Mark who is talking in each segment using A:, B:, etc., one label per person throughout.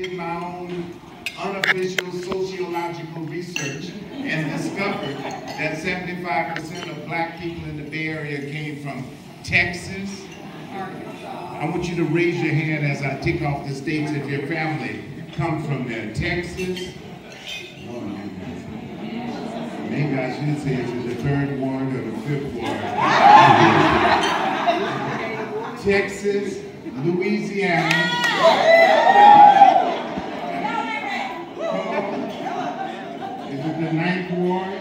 A: did my own unofficial sociological research and discovered that 75% of black people in the Bay Area came from Texas. I want you to raise your hand as I tick off the states if your family comes from there. Texas. Maybe I should say it's the 3rd ward or the 5th ward. Texas, Louisiana. Is it the 9th ward?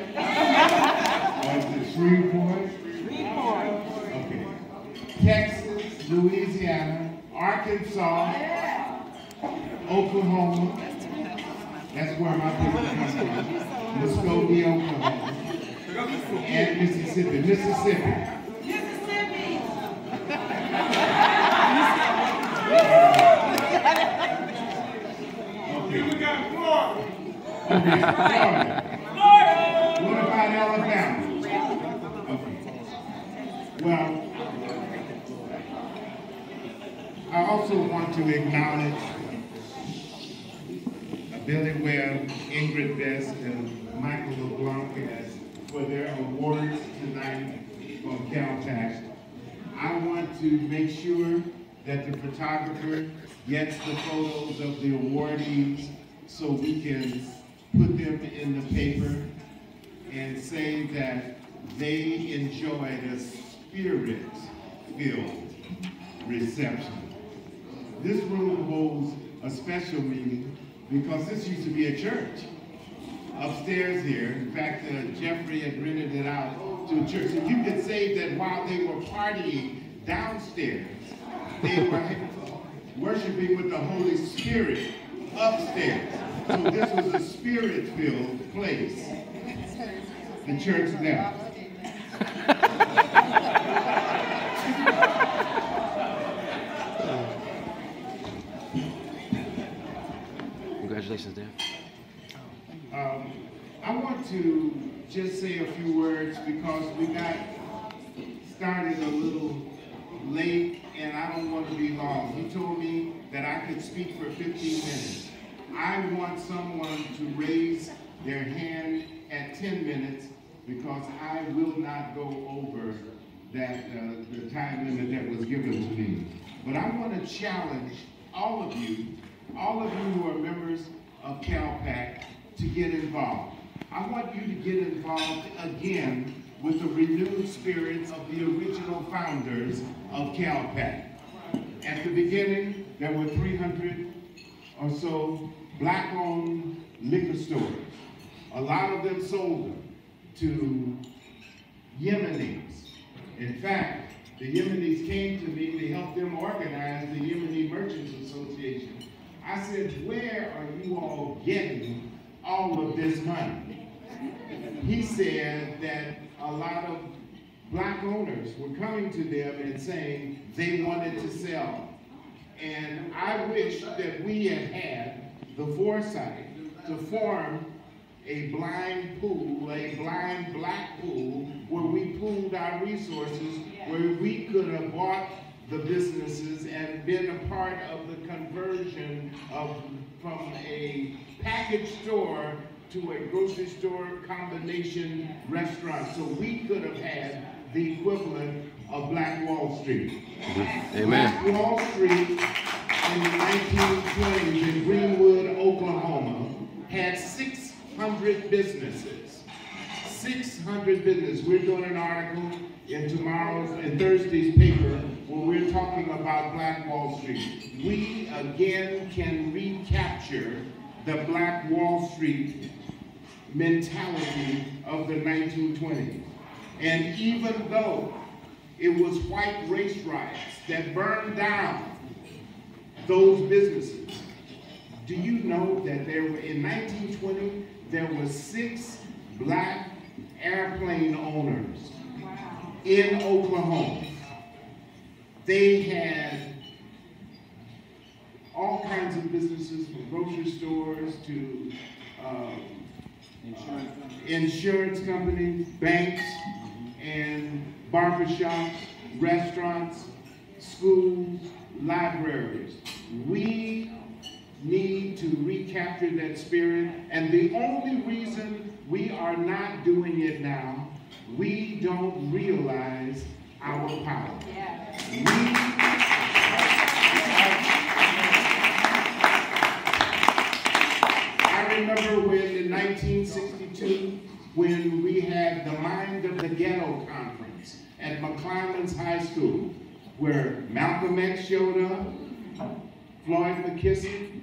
A: Or is it Shreveport? Okay. Texas, Louisiana, Arkansas, Oklahoma. That's where my people come from. Muskogee, Oklahoma. And Mississippi. Mississippi. Okay. We got Florida. Okay, Florida. What about Alabama? Okay. Well, I also want to acknowledge Billy Webb, Ingrid Best, and Michael LeBlanc for their awards tonight from CAPAC. I want to make sure that the photographer gets the photos of the awardees so we can put them in the paper and say that they enjoyed a spirit-filled reception. This room holds a special meaning because this used to be a church upstairs here. In fact, Geoffrey had rented it out to a church. And you could say that while they were partying downstairs, they were worshiping with the Holy Spirit upstairs. So this was a spirit-filled place. The church there.
B: Congratulations, Dan.
A: I want to just say a few words because we got started a little late and I don't want to be long. He told me that I could speak for 15 minutes. I want someone to raise their hand at 10 minutes because I will not go over that the time limit that was given to me. But I want to challenge all of you who are members of CAPAC to get involved. I want you to get involved again with the renewed spirit of the original founders of CAPAC. At the beginning, there were 300 or so black-owned liquor stores. A lot of them sold them to Yemenis. In fact, the Yemenis came to me to help them organize the Yemeni Merchants Association. I said, where are you all getting all of this money? He said that a lot of black owners were coming to them and saying they wanted to sell. And I wish that we had had the foresight to form a blind pool, a blind black pool, where we pooled our resources, where we could have bought the businesses and been a part of the conversion from a package store to a grocery store combination restaurant. So we could have had the equivalent of Black Wall Street.
B: Amen.
A: Black Wall Street in the 1920s in Greenwood, Oklahoma, had 600 businesses. 600 businesses. We're doing an article in Thursday's paper where we're talking about Black Wall Street. We again can recapture the Black Wall Street mentality of the 1920s. And even though it was white race riots that burned down those businesses, do you know that in 1920, there were 6 black airplane owners in Oklahoma? They had all kinds of businesses, from grocery stores to insurance companies, banks, and barbershops, restaurants, schools, libraries. We need capture that spirit. And the only reason we are not doing it now, we don't realize our power. I remember when in 1962, when we had the Mind of the Ghetto Conference at McClellan's High School, where Malcolm X showed up, Floyd McKissick,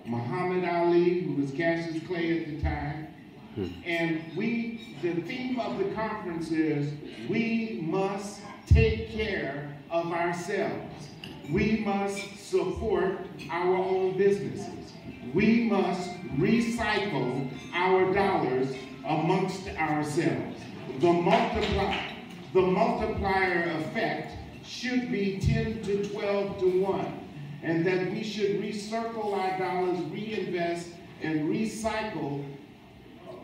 A: Muhammad Ali, who was Cassius Clay at the time, and the theme of the conference is, we must take care of ourselves. We must support our own businesses. We must recycle our dollars amongst ourselves. The multiplier effect should be 10 to 12 to 1, and that we should recircle our dollars, reinvest, and recycle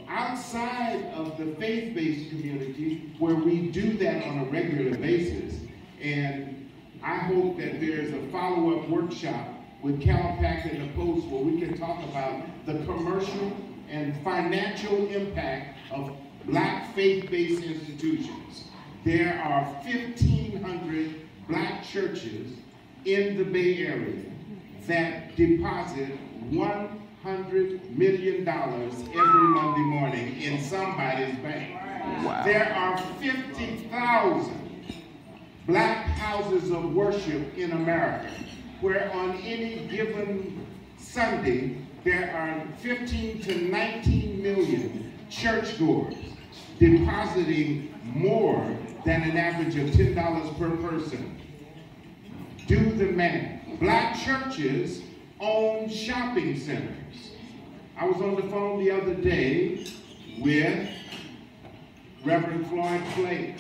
A: outside of the faith-based community where we do that on a regular basis. And I hope that there's a follow-up workshop with CAPAC and the Post where we can talk about the commercial and financial impact of Black faith-based institutions. There are 1,500 Black churches in the Bay Area that deposit $100 million every Monday morning in somebody's bank. Wow. There are 50,000 Black houses of worship in America, where on any given Sunday, there are 15 to 19 million churchgoers depositing more than an average of $10 per person. Do the math. Black churches own shopping centers. I was on the phone the other day with Reverend Floyd Flake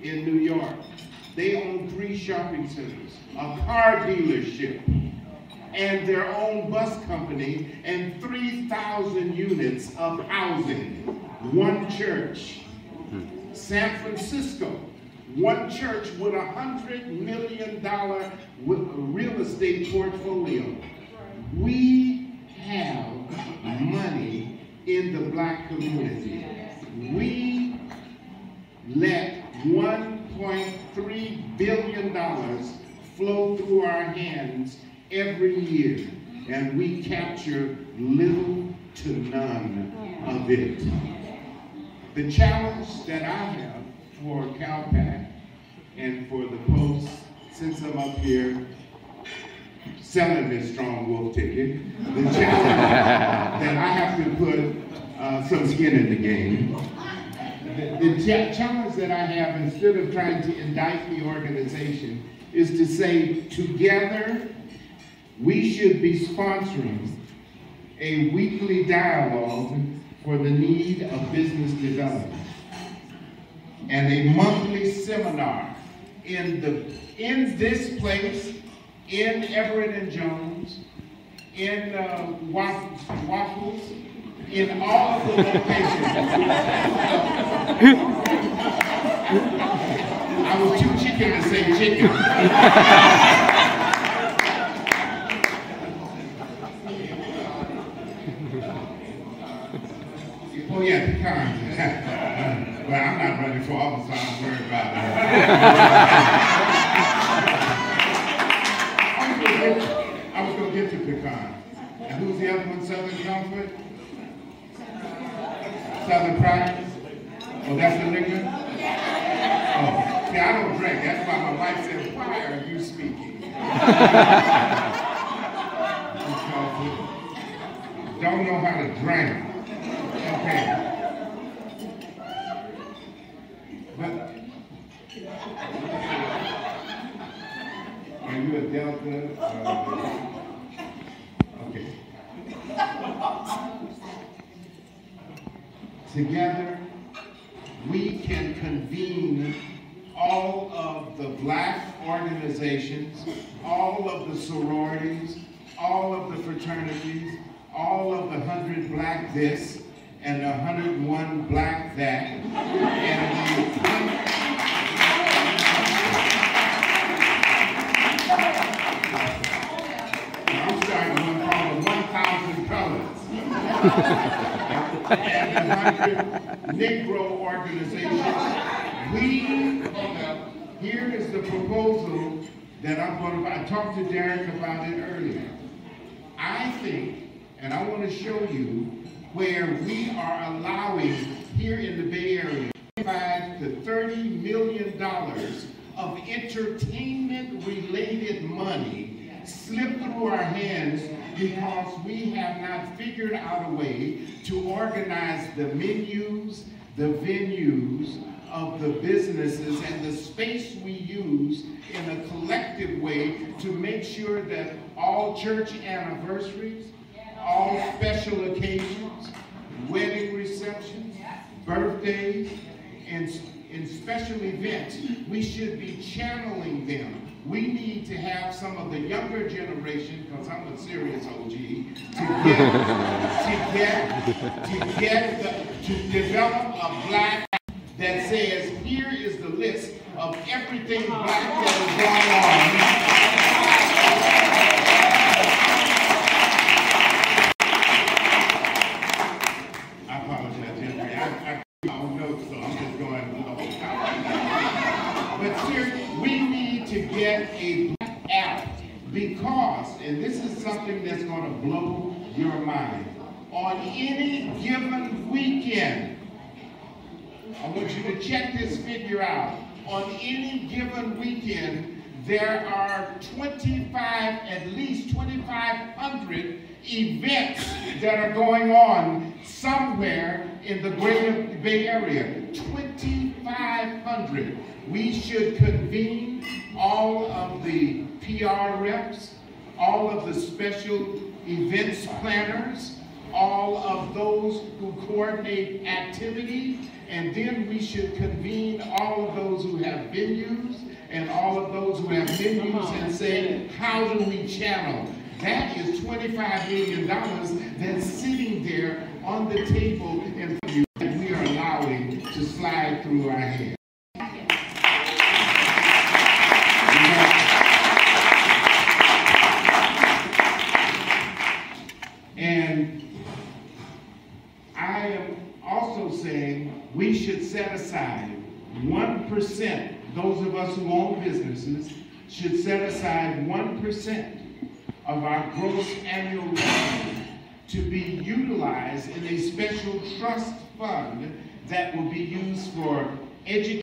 A: in New York. They own 3 shopping centers, a car dealership, and their own bus company, and 3,000 units of housing. One church. San Francisco, one church with $100 million real estate portfolio. We have money in the Black community. We let $1.3 billion flow through our hands every year, and we capture little to none of it. The challenge that I have for CAPAC and for the Post, since I'm up here selling this strong wolf ticket, the challenge that I have to put some skin in the game. The challenge that I have, instead of trying to indict the organization, is to say, together, we should be sponsoring a weekly dialogue for the need of business development, and a monthly seminar in this place, in Everett and Jones, in Waffles, in all of the locations. I was too chicken to say chicken. Oh yeah, pecans. Well, I'm not running for office, so I don't worry about it. I was going to get to pecans. And who's the other one? Southern Comfort? Southern Pride? Oh, that's the liquor? Oh, see, I don't drink. That's why my wife said, why are you speaking? Don't know how to drink. Okay. But are you a Delta? Okay. Together, we can convene all of the Black organizations, all of the sororities, all of the fraternities, all of the 100 Black this, and 101 Black that, and I'm starting one called the 1,000 colors. and 100 Negro organizations. Here is the proposal that I talked to Derek about it earlier. I think, and I want to show you where we are allowing here in the Bay Area $25 to $30 million of entertainment-related money slip through our hands because we have not figured out a way to organize the menus, the venues of the businesses and the space we use in a collective way to make sure that all church anniversaries, all special occasions, wedding receptions, birthdays, and special events, we should be channeling them. We need to have some of the younger generation, because I'm a serious OG, to develop a black that says, here is the list of everything black that is going on. I apologize, Geoffrey. I keep my own notes, so I'm just going with the whole topic. But seriously, we need to get a black app because, and this is something that's going to blow your mind, on any given weekend, I want you to check this figure out. On any given weekend, there are at least 2,500 events that are going on somewhere in the greater Bay Area. 2,500. We should convene all of the PR reps, all of the special events planners, all of those who coordinate activity, and then we should convene all of those who have venues and all of those who have venues and say, how do we channel? That is $25 million that's sitting there on the table in front of you that we are allowing to slide through our hands. And I am also saying we should set aside 1%, those of us who own businesses should set aside 1% of our gross annual revenue to be utilized in a special trust fund that will be used for education.